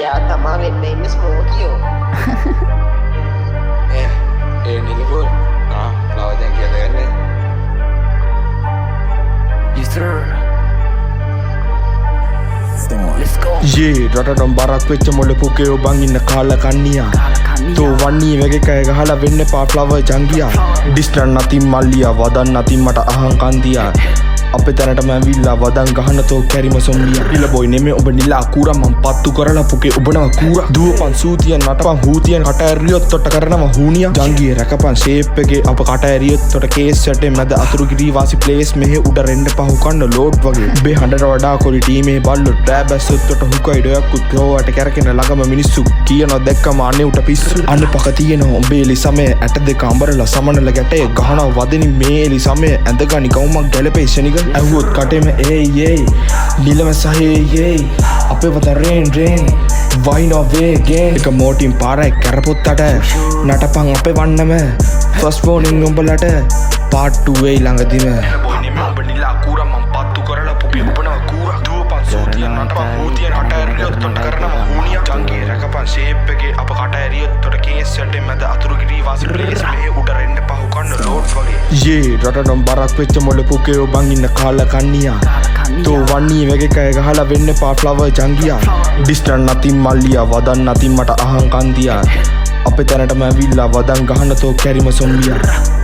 එයා තමා වෙන්න ඉන්න ස්මෝකියෝ. නිලපුල් ලවදැන් කියලගන්නේ රටටම් බරක් වෙච්ච මොල පුකයෝ බං ඉන්න කාල කන්නියා තෝ වන්නේ වැගේ කය ගහලා වෙන්න පාප්ලව ජංගියා ඩිස්ටන් නතින් මල්ලියා වදන් නතින් මට අහං කන්දියා අපේ තැනටම ඇවිල්ලා වදන් ගහන තෝ කැරිම සොම්ලියා ඉල බොයි නෙමේ ඔබ නිලා කූරා මං පත්තු කරලා පුකේ ඔබනව කූරා දුවපන් සූතියන් නටපන් හූතියන් කට ඇරියොත් තොට කරනව හූනියා ජංගියේ රැකපන් ෂේප් එකේ අප කට ඇරියොත් තොට කේස් යටේ මැද අතුරු ගිරී වාසි ප්ලේස් මෙහෙ උඩ රෙන්න පහු කන්න ලෝඩ් වගේ උඹේ හඬට වඩා කොරි ටීමේ බල්ලෝ ට්‍රැබ් ඇස්සොත් තොට හුකයි ඩොයක්කුත් ගෝවට කැරකෙන ළඟම මිනිස්සු කියනවා දැක්කම අනේ උට පිස්සු අන්න පක තියෙනවා උඹේ එලි සමය ඇට දෙක අඹරලා සමනල ගැටේ ගහනවා වදිනින් මේ එලි සමය ඇඳගනි ගවුමක් ගැලපේ ශනික ඇහුවොත් කටෙම ඒ නිලම සහේ අපේ වත රේන් වයිනෝ වේගෙන් එක මෝටින් පාරයි කැරපොත්තට නටපන් අපේ වන්නම ෆස්ට් වෝනින් උඹලට පාර්ට් 2 වෙයි ළඟදිම ඔබ නිලා කූරා මං පත්තු කරලා පුකේ ඔබනව කූරා දුවපන් සූතියන් නටපන් හූතියන් කට ඇරියොත් තොට කරනවා හූනියා ජංගියේ රැකපන් ෂේප් එකේ අප කට ඇරියොත් තොට කේස් යටේ මැද අතුරු ගිරී වාසි ප්ලේස් මෙහෙ උඩ රෙන්න පහු කන්න ලෝඩ් වගේ රටටම් බරක් වෙච්ච මොල පුකයෝ බං ඉන්න කාල කන්නියා තෝ වන්නේ වැගේ කය ගහලා වෙන්න පාප්ලව ජංගියා ඩිස්ටන් නතින් මල්ලියා වදන් නතින් මට අහං කන්දියා අපේ තැනටම ඇවිල්ලා වදන් ගහන තෝ කැරිම සොම්ලියා